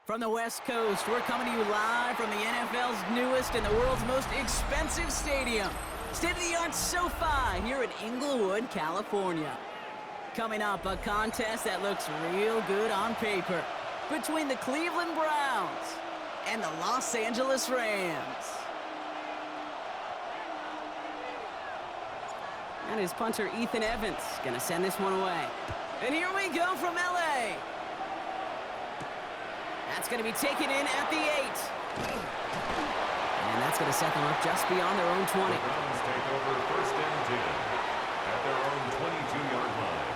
From the West Coast, we're coming to you live from the NFL's newest and the world's most expensive stadium. State-of-the-art SoFi here in Inglewood, California. Coming up, a contest that looks real good on paper between the Cleveland Browns and the Los Angeles Rams. And his punter, Ethan Evans, gonna send this one away. And here we go from LA. That's going to be taken in at the 8. And that's going to set them up just beyond their own 20. The Browns take over first and 10 at their own 22-yard line.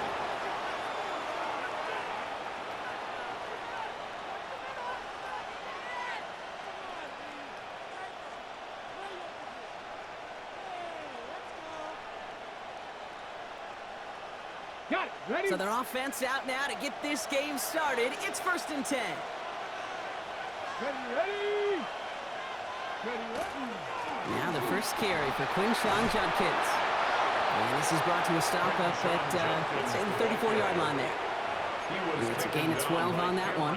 Got it. Ready? So their offense out now to get this game started. It's first and 10. Ready. Now the first carry for Quinshawn Judkins. And this is brought to a stop up at, let's say, the 34-yard line there. It's a gain of 12 on that one.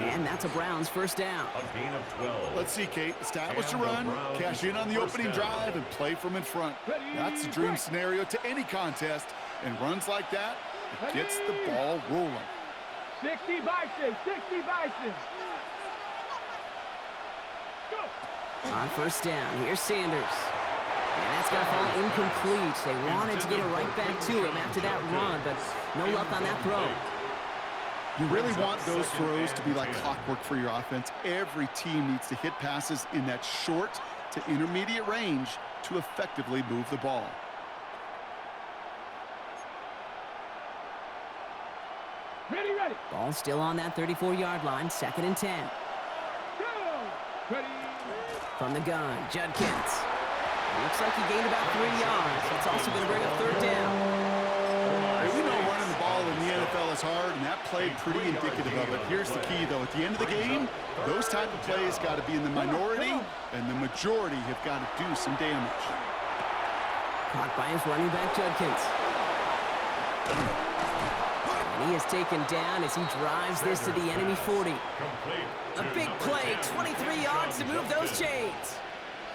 And that's a Browns first down. A gain of 12. Let's see, Kate. Establish a run, cash in on the opening drive, and play from in front. That's the dream scenario to any contest. And runs like that, it gets the ball rolling. 60 Bison. On first down, here's Sanders. And that's going to fall incomplete. They wanted to get it right back to him after that run, but no luck on that throw. You really want those throws to be like clockwork for your offense. Every team needs to hit passes in that short to intermediate range to effectively move the ball. Ready. Ball still on that 34-yard line, second and 10. Go. Ready. From the gun, Judkins. Looks like he gained about 3 yards. It's also going to bring up third down. We know running the ball in the NFL is hard, and that play pretty indicative of it. Here's the key, though. At the end of the game, those type of plays got to be in the minority, and the majority have got to do some damage. Caught by his running back, Judkins. And he is taken down as he drives this to the enemy 40. A big play, 23 yards to move those chains.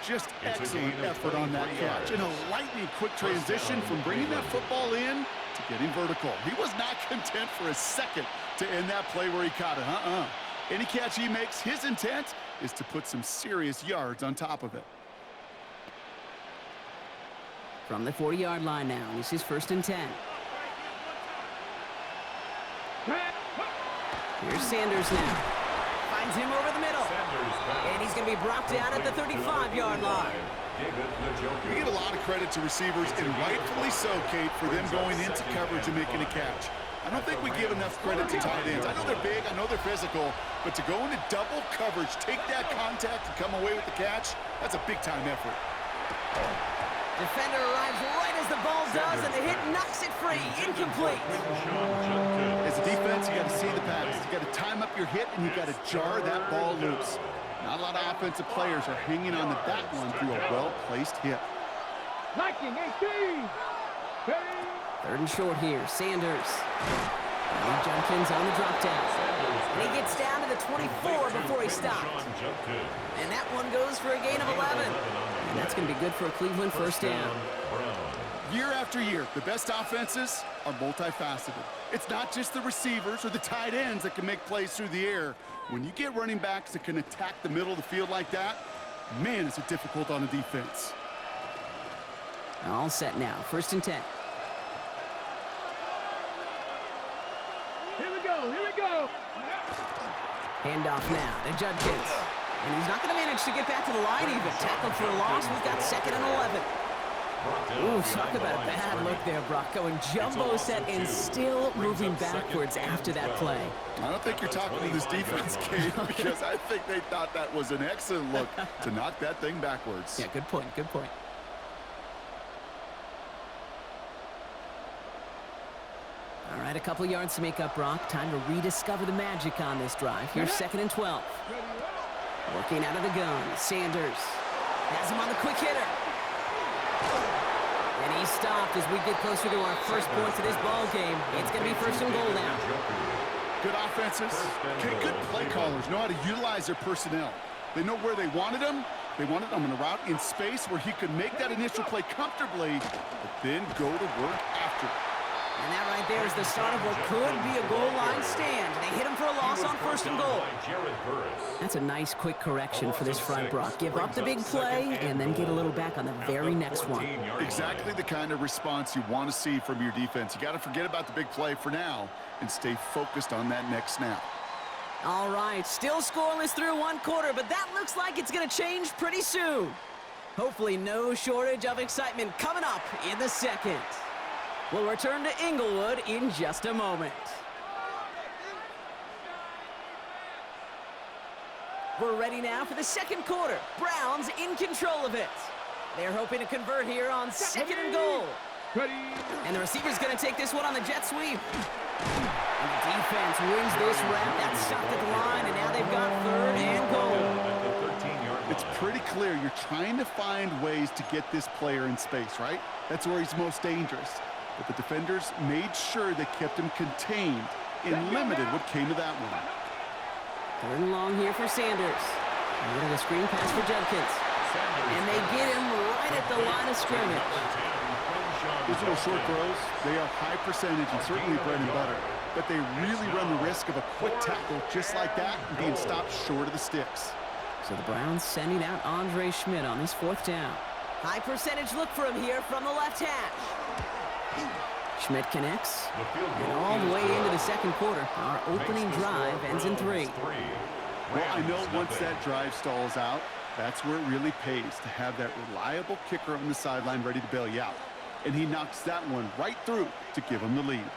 Just excellent effort on that catch. And a lightning quick transition from bringing that football in to getting vertical. He was not content for a second to end that play where he caught it. Any catch he makes, his intent is to put some serious yards on top of it. From the 40-yard line now, this is first and 10. Here's Sanders now. Finds him over the middle. And he's going to be brought down at the 35-yard line. We give a lot of credit to receivers, and rightfully so, Kate, for them going into coverage and making a catch. I don't think we give enough credit to tight ends. I know they're big, I know they're physical, but to go into double coverage, take that contact, and come away with the catch, that's a big-time effort. Defender arrives right as the ball does, and the hit knocks it free. Incomplete. As a defense, you got to see the pass. You got to time up your hit, and you got to jar that ball loose. Not a lot of offensive players are hanging on to that one through a well-placed hit. Liking 18. Third and short here, Sanders. And Judkins on the drop down. And he gets down to the 24 before he stops. And that one goes for a gain of 11. And that's going to be good for a Cleveland first down. Year after year, the best offenses are multifaceted. It's not just the receivers or the tight ends that can make plays through the air. When you get running backs that can attack the middle of the field like that, man, is it difficult on the defense. All set now, first and 10. Here we go. Handoff now to Judkins. And he's not going to manage to get back to the line even. Tackled for a loss. We've got second and 11. Ooh, talk about a bad look there, Brock. Going jumbo set and still moving backwards after that play. I don't think you're talking to this defense, Kate, because I think they thought that was an excellent look to knock that thing backwards. Yeah, good point, good point. All right, a couple yards to make up, Brock. Time to rediscover the magic on this drive. Here's second and 12. Working out of the gun, Sanders has him on the quick hitter. And he's stopped as we get closer to our first points of this ball game. It's going to be first and goal now. Good offenses. Okay, good play callers know how to utilize their personnel. They know where they wanted him. They wanted him in a route in space where he could make that initial play comfortably, but then go to work after. And that right there is the start of what could be a goal line stand. They hit him for a loss on first and goal. That's a nice quick correction for this front, Brock. Give up the big play and then get a little back on the very next one. Exactly the kind of response you want to see from your defense. You got to forget about the big play for now and stay focused on that next snap. All right, still scoreless through one quarter, but that looks like it's going to change pretty soon. Hopefully no shortage of excitement coming up in the second. We'll return to Inglewood in just a moment. We're ready now for the second quarter. Browns in control of it. They're hoping to convert here on second and goal. Ready. And the receiver's going to take this one on the jet sweep. And the defense wins this rep. That's stopped at the line, and now they've got third and goal. It's pretty clear you're trying to find ways to get this player in space, right? That's where he's most dangerous. But the defenders made sure they kept him contained and limited what came to that one. Third and long here for Sanders. A little of a screen pass for Judkins. And they get him right at the line of scrimmage. Those little short throws, they are high percentage and certainly bread and butter. But they really run the risk of a quick tackle just like that and being stopped short of the sticks. So the Browns sending out Andre Schmidt on this fourth down. High percentage look for him here from the left hash. Schmidt connects, and all the way into the second quarter, our opening drive ends in 3. Well, I know once that drive stalls out, that's where it really pays to have that reliable kicker on the sideline ready to bail you out. And he knocks that one right through to give him the lead.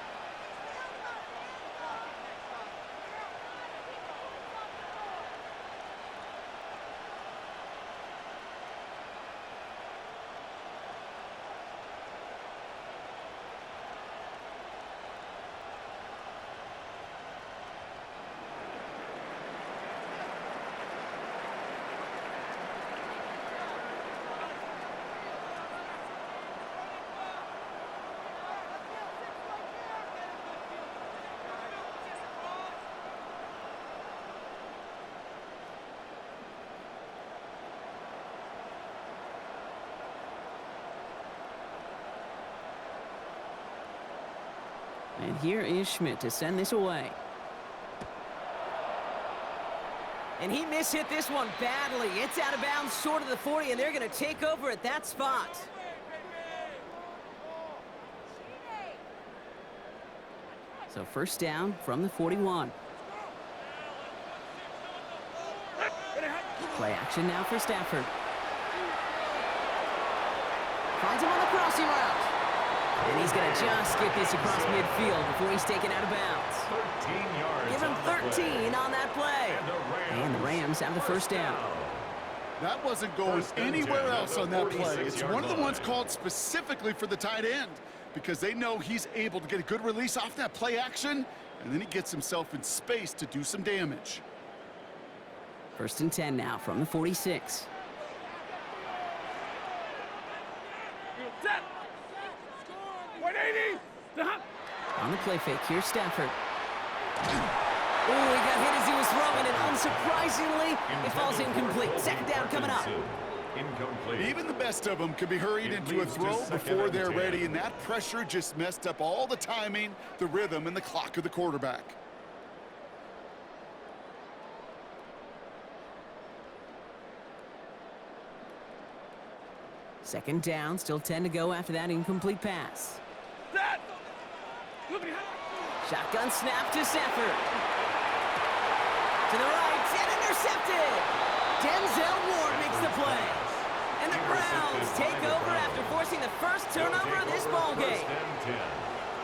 And here is Schmidt to send this away. And he mishit this one badly. It's out of bounds short of the 40, and they're going to take over at that spot. So first down from the 41. Play action now for Stafford. Finds him on the crossing route. And he's going to just get this across midfield before he's taken out of bounds. 13 yards. Give him 13 on that play. And the Rams have the first down. That wasn't going anywhere else on that play. It's one of the ones called specifically for the tight end because they know he's able to get a good release off that play action, and then he gets himself in space to do some damage. First and 10 now from the 46. Set. 180. On the play fake, here's Stafford. Oh, he got hit as he was throwing, and unsurprisingly, it falls incomplete. Second down coming up. Incomplete. Even the best of them can be hurried into a throw before they're ready, and that pressure just messed up all the timing, the rhythm, and the clock of the quarterback. Second down, still 10 to go after that incomplete pass. Set. Shotgun snap to Stafford. To the right, and intercepted. Denzel Ward makes the play. And the Browns take over after forcing the first turnover of this ballgame.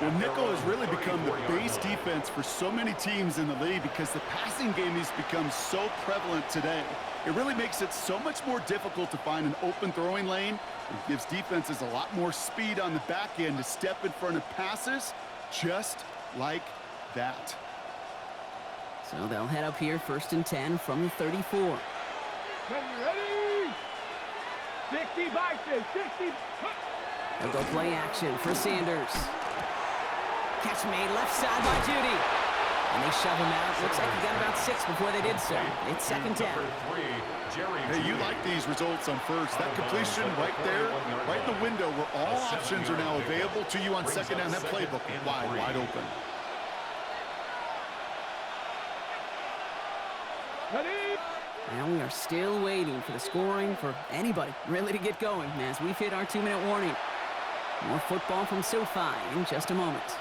Well, nickel has really become the base defense for so many teams in the league because the passing game has become so prevalent today. It really makes it so much more difficult to find an open throwing lane. It gives defenses a lot more speed on the back end to step in front of passes just like that. So they'll head up here first and 10 from the 34. Ready? 60 boxes. 60. They'll go play action for Sanders. Catch made left side by Judy. And they shove him out. Looks like he got about 6 before they did so. It's second down. Hey, you like these results on first. That completion right there, right in the window where all options are now available to you on second down. That playbook wide open. Now we are still waiting for the scoring for anybody really to get going as we've hit our 2-minute warning. More football from SoFi in just a moment.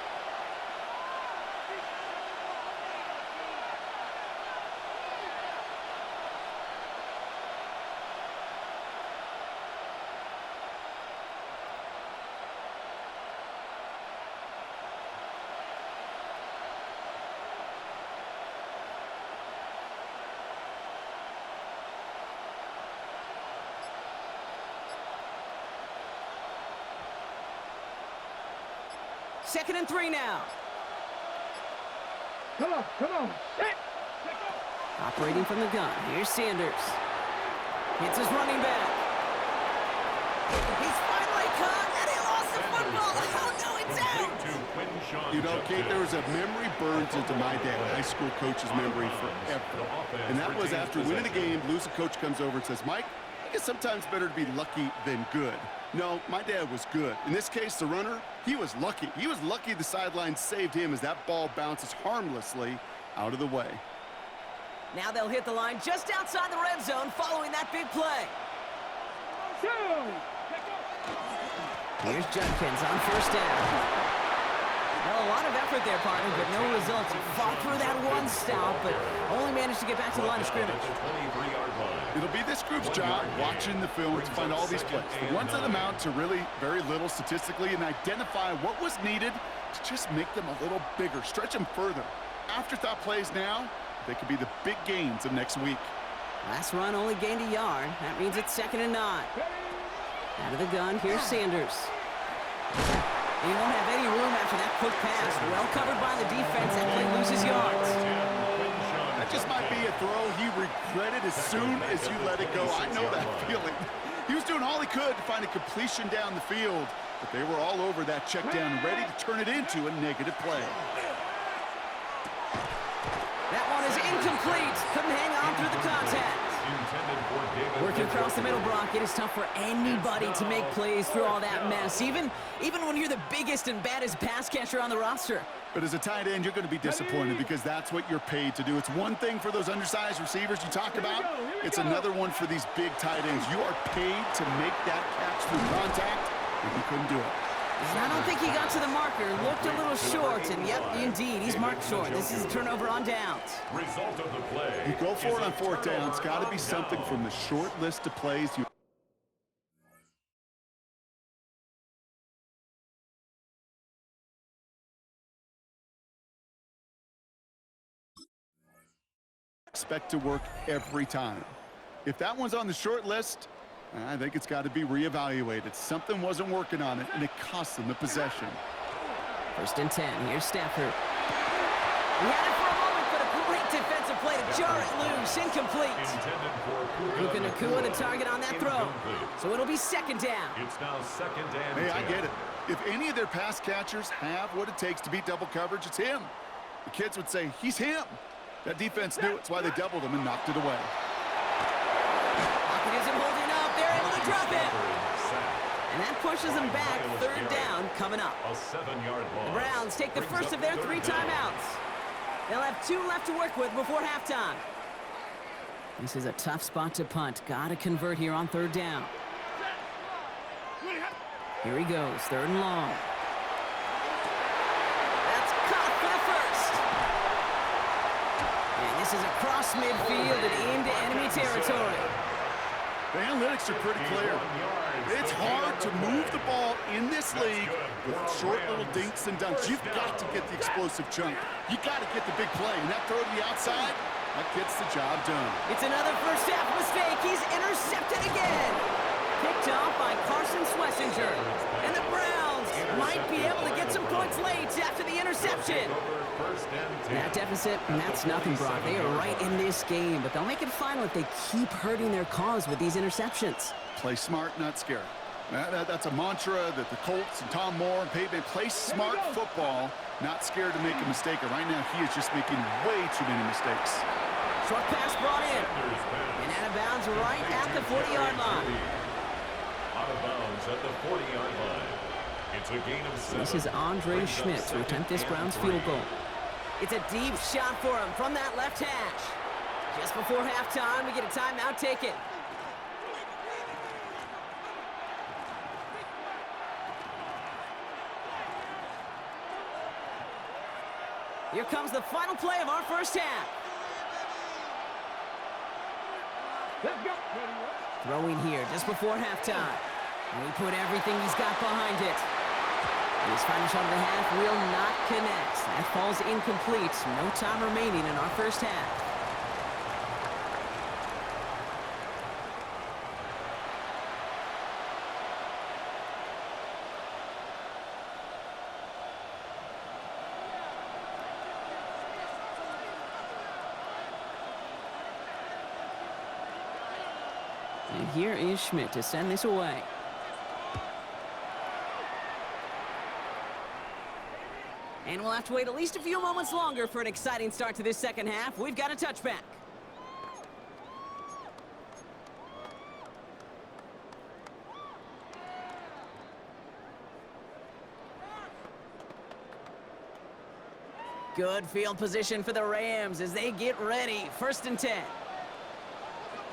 Second and 3 now. Come on. Hit. Operating from the gun. Here's Sanders. Hits his running back. He's finally caught, and he lost the football. Oh, no, it's out. You know, Kate, there was a memory burned into my dad, high school coach's memory forever. And that was after winning a game, losing coach comes over and says, Mike, I think it's sometimes better to be lucky than good. No, my dad was good. In this case, the runner, he was lucky. He was lucky the sideline saved him as that ball bounces harmlessly out of the way. Now they'll hit the line just outside the red zone following that big play. Here's Judkins on first down. Well, a lot of effort there, partner, but no results. Fought through that one stop, but only managed to get back to the line of scrimmage. It'll be this group's job watching the film to find all these plays. The ones that amount to really very little statistically and identify what was needed to just make them a little bigger, stretch them further. Afterthought plays now, they could be the big gains of next week. Last run only gained a yard. That means it's 2nd and 9. Out of the gun, here's Sanders. He won't have any room after that quick pass. Well covered by the defense. That play loses yards. That just might be a throw he regretted as soon as you let it go. I know that feeling. He was doing all he could to find a completion down the field, but they were all over that check down, ready to turn it into a negative play. That one is incomplete. Couldn't hang on through the contact. Working across the middle, Brock, it is tough for anybody to make plays through all that mess, even when you're the biggest and baddest pass catcher on the roster. But as a tight end, you're going to be disappointed because that's what you're paid to do. It's one thing for those undersized receivers you talk about. It's another one for these big tight ends. You are paid to make that catch through contact, and you couldn't do it. And I don't think he got to the marker. Looked a little short, and yep, indeed, he's marked short. This is a turnover on downs. Result of the play. You go for it on 4th down. It's got to be something from the short list of plays you expect to work every time. If that one's on the short list, I think it's got to be reevaluated. Something wasn't working on it, and it cost them the possession. 1st and 10. Here's Stafford. He had it for a moment, but a great defensive play to jar it loose. Incomplete. Puka Nacua the target on that throw. So it'll be 2nd down. It's now 2nd and 10. Hey, I get it. If any of their pass catchers have what it takes to beat double coverage, it's him. The kids would say, he's him. That defense knew it's why they doubled him and knocked it away. Pocket isn't holding up. They're able to drop him. And that pushes them back. 3rd down coming up. A 7-yard loss. The Browns take the first of their 3 timeouts. They'll have 2 left to work with before halftime. This is a tough spot to punt. Got to convert here on 3rd down. Here he goes. 3rd and long. That's caught for the first. And this is across midfield and into enemy territory. The analytics are pretty clear. It's hard to move the ball in this league with short little dinks and dunks. You've got to get the explosive chunk. You got to get the big play. And that throw to the outside, that gets the job done. It's another first half mistake. He's intercepted again. Picked off by Carson Schlesinger. And the Browns might be able to get some points late after the interception. That deficit, and that's nothing, Brock. They are right in this game, but they'll make it final if they keep hurting their cause with these interceptions. Play smart, not scary. That's a mantra that the Colts and Tom Moore and Peyton play smart football Not scared to make a mistake, and right now he is just making way too many mistakes. Short pass brought in. And out of bounds right at the 40-yard line. Out of bounds at the 40-yard line. It's a gain of 7. This is Andre Schmidt to attempt this Browns field goal. It's a deep shot for him from that left hash. Just before halftime, we get a timeout taken. Here comes the final play of our first half. Let's go. Throwing here just before halftime. And he put everything he's got behind it. And his final shot of the half will not connect. That falls incomplete. No time remaining in our first half. And here is Schmidt to send this away. And we'll have to wait at least a few moments longer for an exciting start to this second half. We've got a touchback. Good field position for the Rams as they get ready. 1st and 10.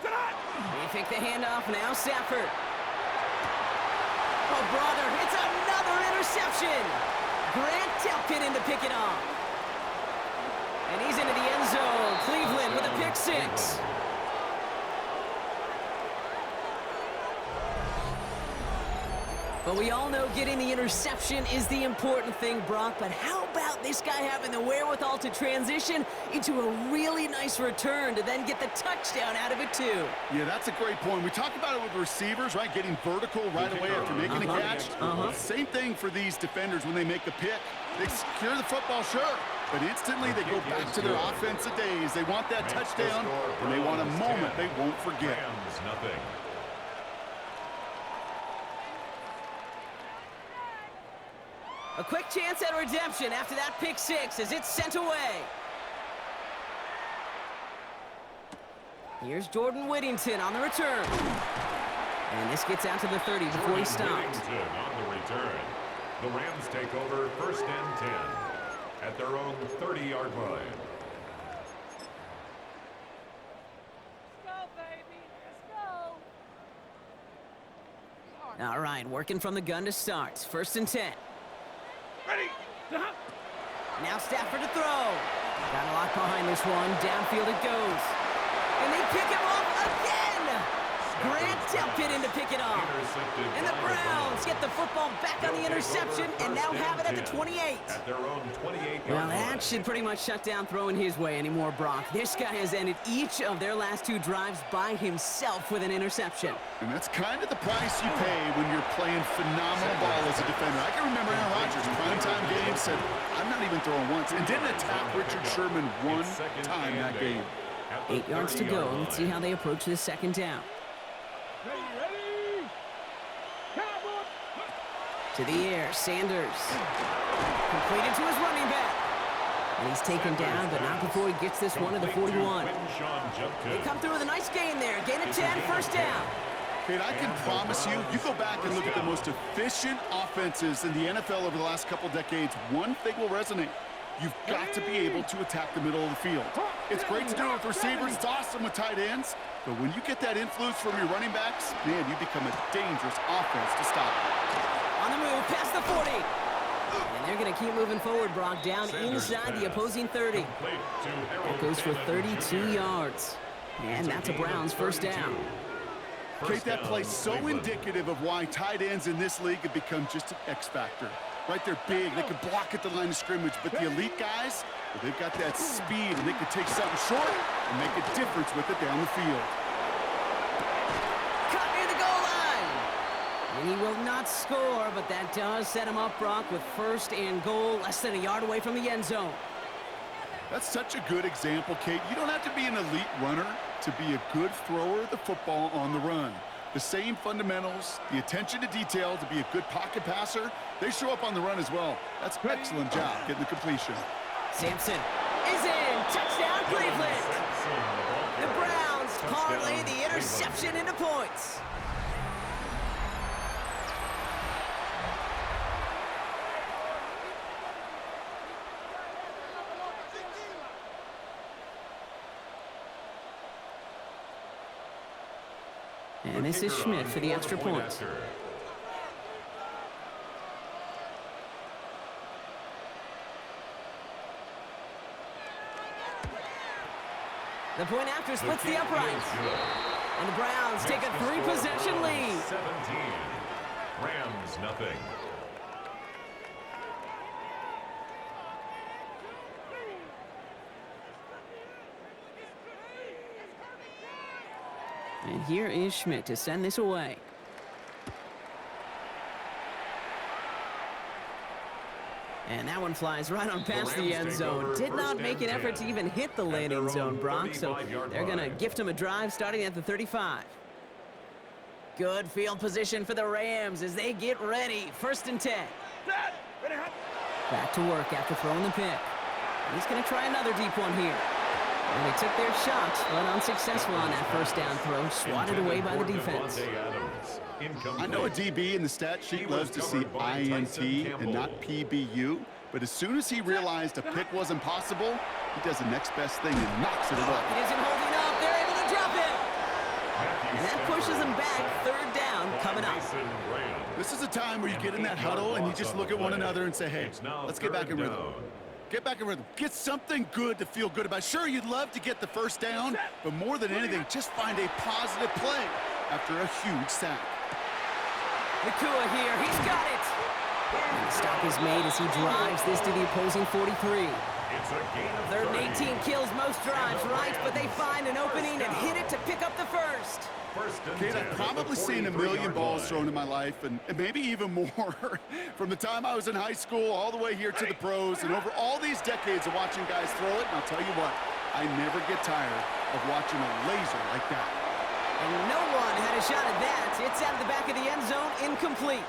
They take the handoff now. Stafford. Oh, brother, it's another interception. Grant Delpit in to pick it off. And he's into the end zone. Cleveland with a pick 6. But we all know getting the interception is the important thing, Brock. But how about this guy having the wherewithal to transition into a really nice return to then get the touchdown out of it, too? Yeah, that's a great point. We talk about it with receivers, right? Getting vertical right away after making a catch. Same thing for these defenders when they make a pick. They secure the football, sure. But instantly they go back to their offensive days. They want that touchdown, and they want a moment they won't forget. Rams, nothing. A quick chance at redemption after that pick 6 as it's sent away. Here's Jordan Whittington on the return. And this gets out to the 30 before he stopped. Whittington on the return. The Rams take over 1st and 10 at their own 30-yard line. Let's go, baby. Let's go. All right, working from the gun to start. 1st and 10. Ready. Now Stafford to throw. Got a lot behind this one. Downfield it goes. And they pick him off again. Grant Delpit in to pick it off. And the Browns get the football back on the interception and now have it at the 28. At their own 28-yard Well, line. that should pretty much shut down throwing his way anymore, Brock. This guy has ended each of their last 2 drives by himself with an interception. And that's kind of the price you pay when you're playing phenomenal ball as a defender. I can remember Aaron Rodgers, primetime game, said, I'm not even throwing once, and didn't attack Richard Sherman one time that game. 8 yards to go. Let's see how they approach this 2nd down. Ready. Cowboy. To the air, Sanders. Completed to his running back. And he's taken down, but not before he gets this one to the 41. They come through with a nice gain there. Gain of 10, 1st down. Kate, I can promise you, you go back and look at the most efficient offenses in the NFL over the last couple decades, one thing will resonate. You've got to be able to attack the middle of the field. It's great to do it with receivers. It's awesome with tight ends. But when you get that influence from your running backs, man, you become a dangerous offense to stop. On the move, past the 40. And they're going to keep moving forward, Brock, down inside the opposing 30. That goes for 32 yards. And that's a Browns 1st down. Kate, that play's so indicative of why tight ends in this league have become just an X factor. Right, they're big, they can block at the line of scrimmage, but the elite guys, well, they've got that speed, and they can take something short and make a difference with it down the field. Cut near the goal line. And he will not score, but that does set him up, Brock, with 1st and goal, less than a yard away from the end zone. That's such a good example, Kate. You don't have to be an elite runner to be a good thrower of the football on the run. The same fundamentals, the attention to detail to be a good pocket passer, they show up on the run as well. That's an excellent job getting the completion. Sampson is in. Touchdown, Cleveland. The Browns parlay the interception into points. And this is Schmidt for the extra point. The point after splits the uprights. And the Browns take a 3-possession lead. 17. Rams nothing. And here is Schmidt to send this away. And that one flies right on past the end zone. Did not make an effort to even hit the landing zone, Brock, so they're going to gift him a drive starting at the 35. Good field position for the Rams as they get ready. 1st and 10. Back to work after throwing the pick. He's going to try another deep one here. And they took their shots, but unsuccessful on that 1st down throw, swatted away by the defense. I know a DB in the stat sheet loves to see INT and not PBU, but as soon as he realized a pick wasn't possible, he does the next best thing and knocks it up. It isn't holding up. They're able to drop it. And that pushes them back. 3rd down coming up. This is a time where you get in that huddle and you just look at one another and say, hey, let's get back in rhythm. Get back in rhythm. Get something good to feel good about. Sure, you'd love to get the 1st down, but more than anything, just find a positive play after a huge sack. Nakua here. He's got it. And the stop is made as he drives this to the opposing 43. 3rd and 18 kills most drives, right? But they find an opening and hit it to pick up the 1st. Kate, I've probably seen a million balls thrown in my life, and maybe even more. From the time I was in high school all the way here to the pros, and over all these decades of watching guys throw it, and I'll tell you what, I never get tired of watching a laser like that. And no one had a shot at that. It's out of the back of the end zone, incomplete.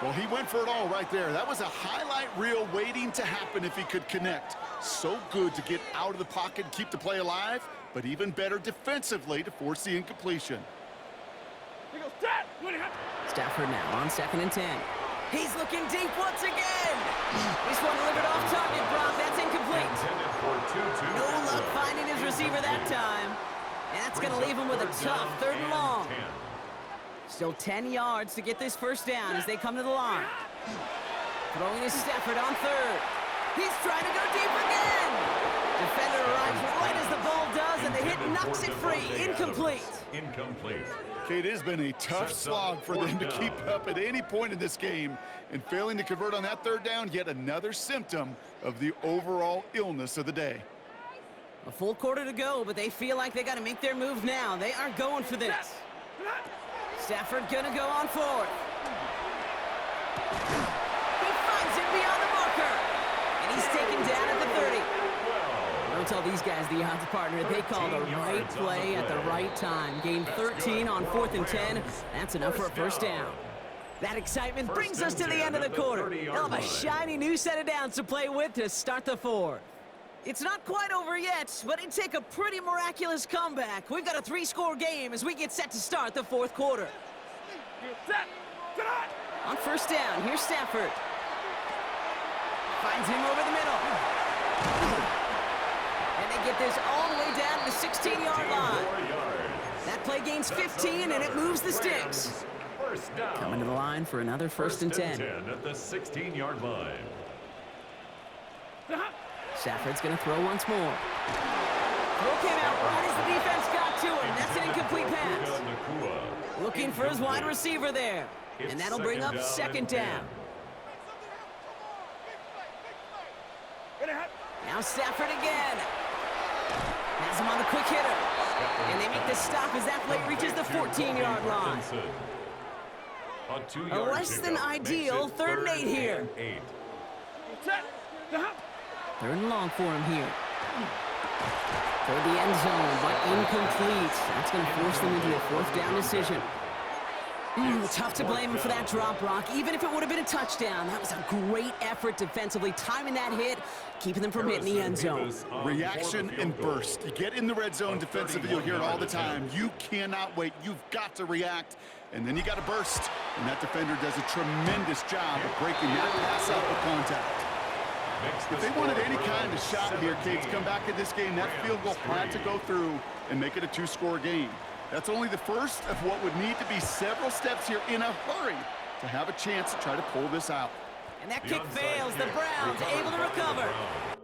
Well, he went for it all right there. That was a highlight reel waiting to happen if he could connect. So good to get out of the pocket and keep the play alive, but even better defensively to force the incompletion. Stafford now on 2nd and 10. He's looking deep once again. This one delivered off target, Brock. That's incomplete. No luck finding his receiver that time. And that's going to leave him with a tough 3rd and long. Still 10 yards to get this 1st down as they come to the line. Throwing is Stafford on 3rd. He's trying to go deep again. Defender arrives right as the ball does, and the hit knocks it free. Incomplete. Kate, it has been a tough slog for them to keep up at any point in this game, and failing to convert on that 3rd down, yet another symptom of the overall illness of the day. A full quarter to go, but they feel like they got to make their move now. They are going for this. Stafford gonna go on 4th. He finds it beyond the marker, and he's taken down at the 30. Don't tell these guys the odds partner. They call the right play at the right time. Gained 13 on 4th and 10. That's enough for a 1st down. That excitement brings us to the end of the quarter. They'll have a shiny new set of downs to play with to start the 4th. It's not quite over yet, but it'd take a pretty miraculous comeback. We've got a 3-score game as we get set to start the 4th quarter. On 1st down, here's Stafford. Finds him over the middle. And they get this all the way down to the 16-yard line. That play gains 15, and it moves the sticks. Coming to the line for another 1st and 10. At the 16-yard line. Stafford's going to throw once more. Throw came out right as the defense got to him. That's an incomplete pass. Looking for his wide receiver there. And that'll bring up 2nd down. Now Stafford again. Has him on the quick hitter. And they make the stop as that play reaches the 14-yard line. A less than ideal 3rd and 8 here. 3rd and long for him here. Toward the end zone, but incomplete. That's going to force them into a fourth down decision. Tough to blame him for that drop, Brock. Even if it would have been a touchdown, that was a great effort defensively, timing that hit, keeping them from hitting the end zone. Reaction and burst. You get in the red zone defensively, you'll hear it all the time. You cannot wait. You've got to react, and then you got to burst. And that defender does a tremendous job of breaking that pass out with contact. If they wanted any kind of shot here, Kate, to come back in this game, that field goal had to go through and make it a two-score game. That's only the first of what would need to be several steps here in a hurry to have a chance to try to pull this out. And that kick fails. The Browns able to recover.